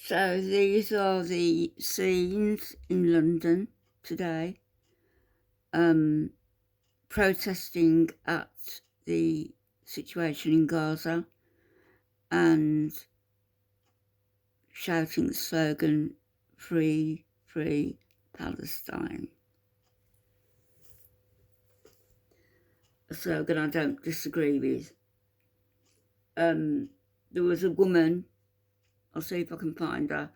So these are the scenes in London today, protesting at the situation in Gaza and shouting the slogan, "Free, Free Palestine." A slogan I don't disagree with. There was a woman, I'll see if I can find her,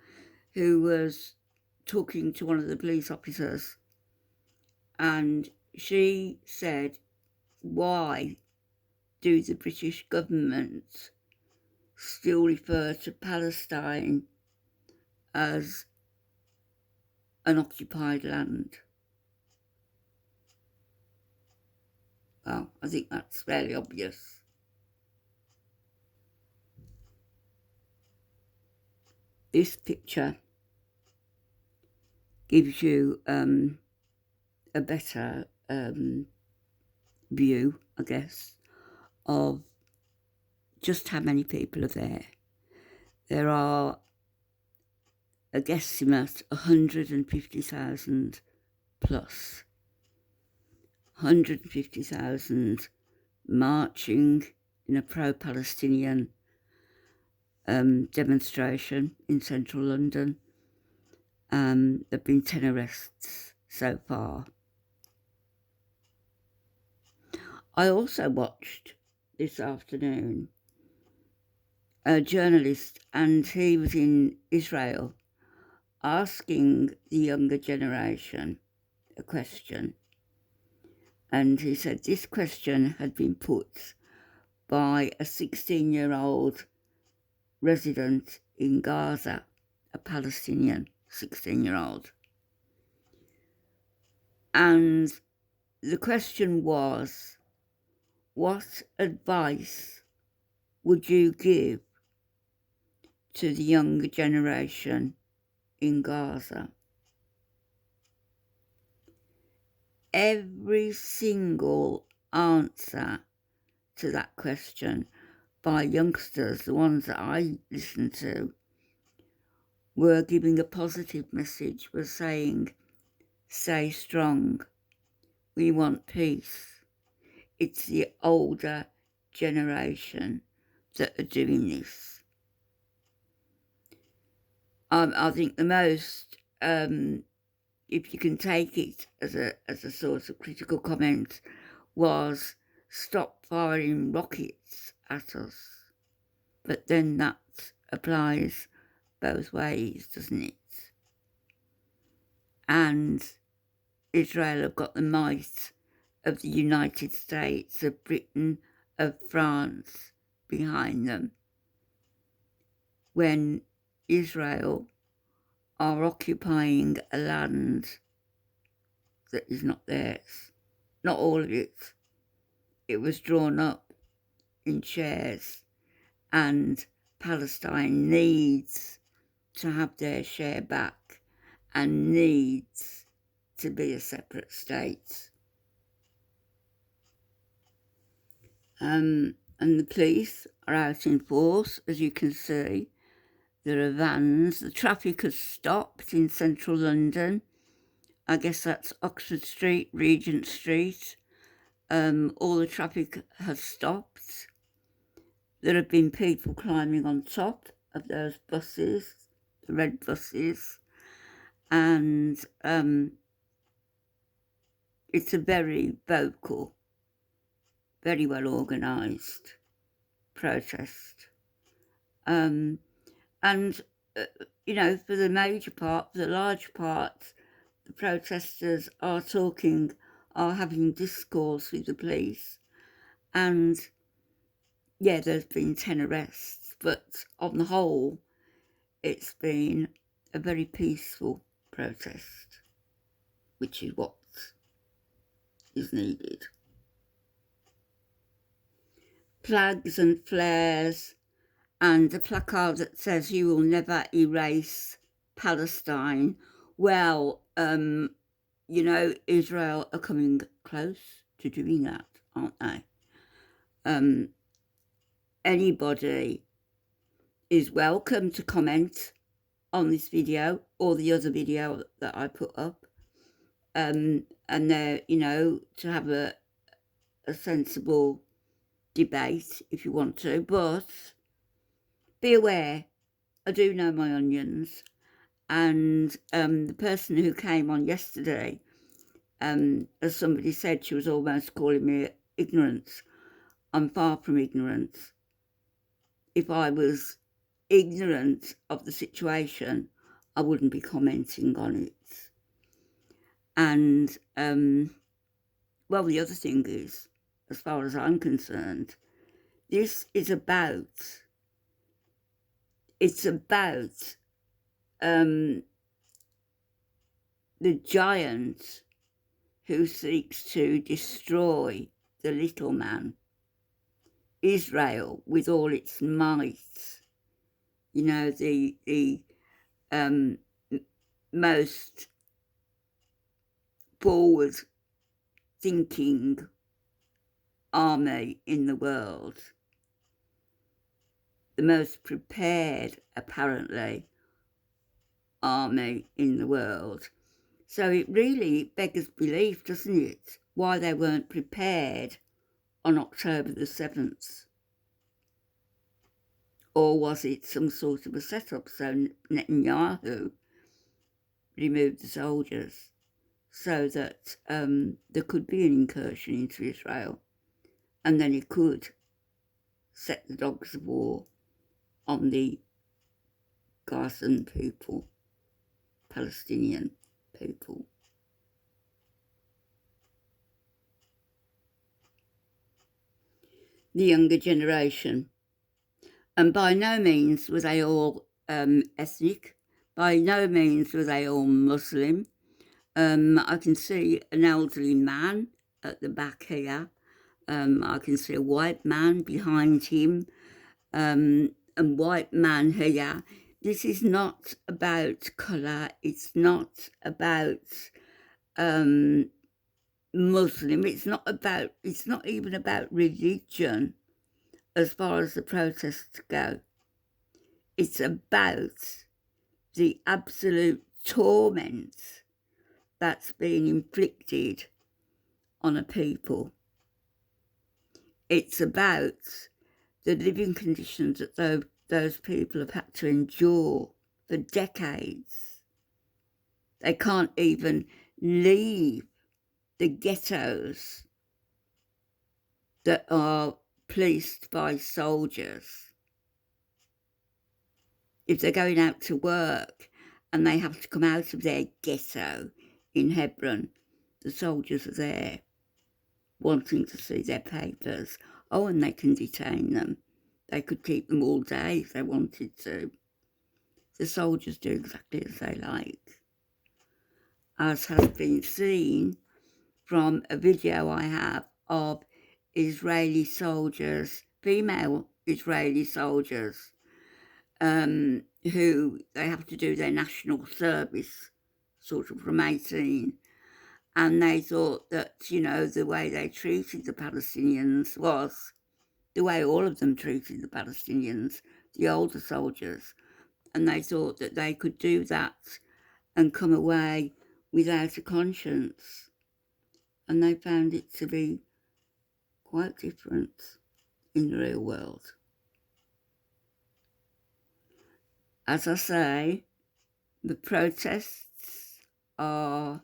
who was talking to one of the police officers, and she said, "Why do the British government still refer to Palestine as an occupied land?" Well, I think that's fairly obvious. This picture gives you a better view, I guess, of just how many people are there. There are a guesstimate 150,000 plus. 150,000 marching in a pro-Palestinian demonstration in central London. There have been 10 arrests so far. I also watched this afternoon a journalist, and he was in Israel, asking the younger generation a question. And he said this question had been put by a 16-year-old resident in Gaza, a Palestinian 16-year-old. And the question was, what advice would you give to the younger generation in Gaza? Every single answer to that question by youngsters, the ones that I listened to, were giving a positive message, were saying, "Stay strong, we want peace." It's the older generation that are doing this. I think the most, if you can take it as a source of critical comment, was stop firing rockets at us. But then that applies both ways, doesn't it? And Israel have got the might of the United States, of Britain, of France behind them, when Israel are occupying a land that is not theirs. Not all of it. It was drawn up in shares, and Palestine needs to have their share back and needs to be a separate state. And the police are out in force, as you can see. There are vans. The traffic has stopped in central London. I guess that's Oxford Street, Regent Street. All the traffic has stopped. There have been people climbing on top of those buses, the red buses, and it's a very vocal, very well organised protest. And, you know, for the major part, for the large part, the protesters are having discourse with the police. And, yeah, there's been 10 arrests, but on the whole, it's been a very peaceful protest, which is what is needed. Flags and flares and a placard that says "You will never erase Palestine." Well, you know, Israel are coming close to doing that, aren't they? Anybody is welcome to comment on this video or the other video that I put up, and you know, to have a sensible debate if you want to, but be aware, I do know my onions, and the person who came on yesterday, as somebody said, she was almost calling me ignorance. I'm far from ignorance. If I was ignorant of the situation, I wouldn't be commenting on it. And, well, the other thing is, as far as I'm concerned, this is about, it's about the giant who seeks to destroy the little man, Israel, with all its might. You know, the most forward-thinking army in the world, the most prepared, apparently, army in the world. So it really beggars belief, doesn't it, why they weren't prepared on October the 7th? Or was it some sort of a setup so Netanyahu removed the soldiers so that there could be an incursion into Israel, and then he could set the dogs of war on the Gazan people, Palestinian people. The younger generation. And by no means were they all ethnic. By no means were they all Muslim. I can see an elderly man at the back here. I can see a white man behind him. And white man here. This is not about colour. It's not about Muslim. It's not even about religion as far as the protests go. It's about the absolute torment that's being inflicted on a people. It's about the living conditions that those people have had to endure for decades. They can't even leave the ghettos that are policed by soldiers. If they're going out to work and they have to come out of their ghetto in Hebron, the soldiers are there wanting to see their papers. Oh, and they can detain them. They could keep them all day if they wanted to. The soldiers do exactly as they like. As has been seen from a video I have of Israeli soldiers, female Israeli soldiers, who they have to do their national service sort of from 18. And they thought that, you know, the way they treated the Palestinians was the way all of them treated the Palestinians, the older soldiers. And they thought that they could do that and come away without a conscience. And they found it to be quite different in the real world. As I say, the protests are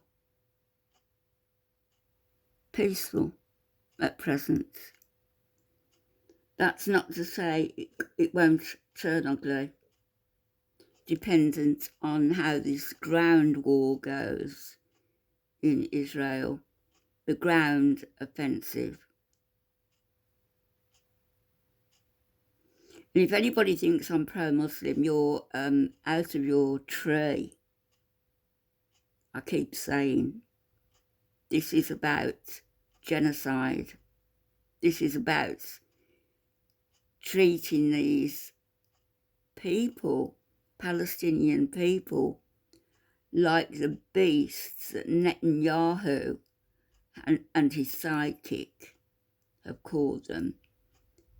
peaceful at present. That's not to say it won't turn ugly, dependent on how this ground war goes in Israel, the ground offensive. And if anybody thinks I'm pro-Muslim, you're out of your tree. I keep saying, this is about genocide. This is about treating these people, Palestinian people, like the beasts that Netanyahu and his sidekick have called them.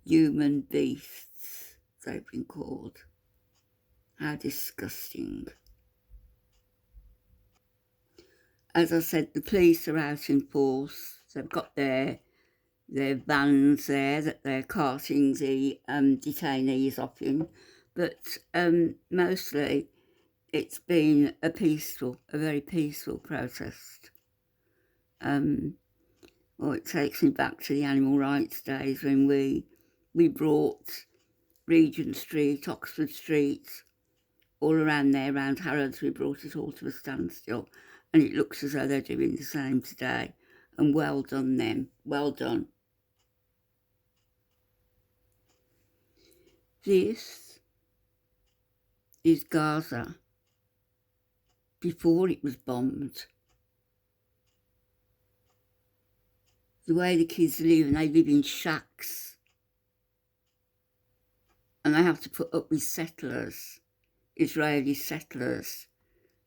Human beasts, they've been called. How disgusting. As I said, the police are out in force. They've got their vans there that they're carting the detainees off in. But mostly it's been a very peaceful protest. Well, it takes me back to the animal rights days when we brought Regent Street, Oxford Street, all around there, around Harrods, we brought it all to a standstill. And it looks as though they're doing the same today. And well done them, well done. This is Gaza before it was bombed. The way the kids live, and they live in shacks. And they have to put up with settlers, Israeli settlers,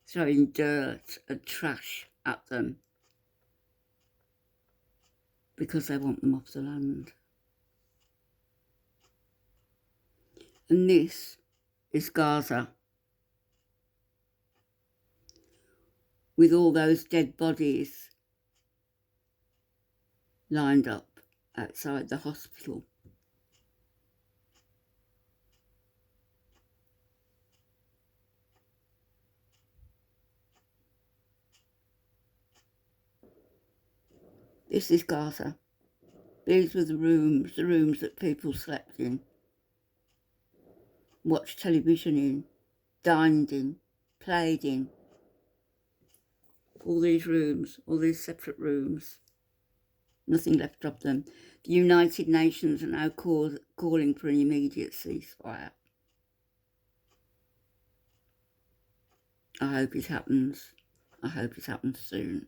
throwing dirt and trash at them because they want them off the land. And this is Gaza, with all those dead bodies lined up outside the hospital. This is Gaza. These were the rooms that people slept in, watched television in, dined in, played in. All these rooms, all these separate rooms, nothing left of them. The United Nations are now calling for an immediate ceasefire. I hope it happens. I hope it happens soon.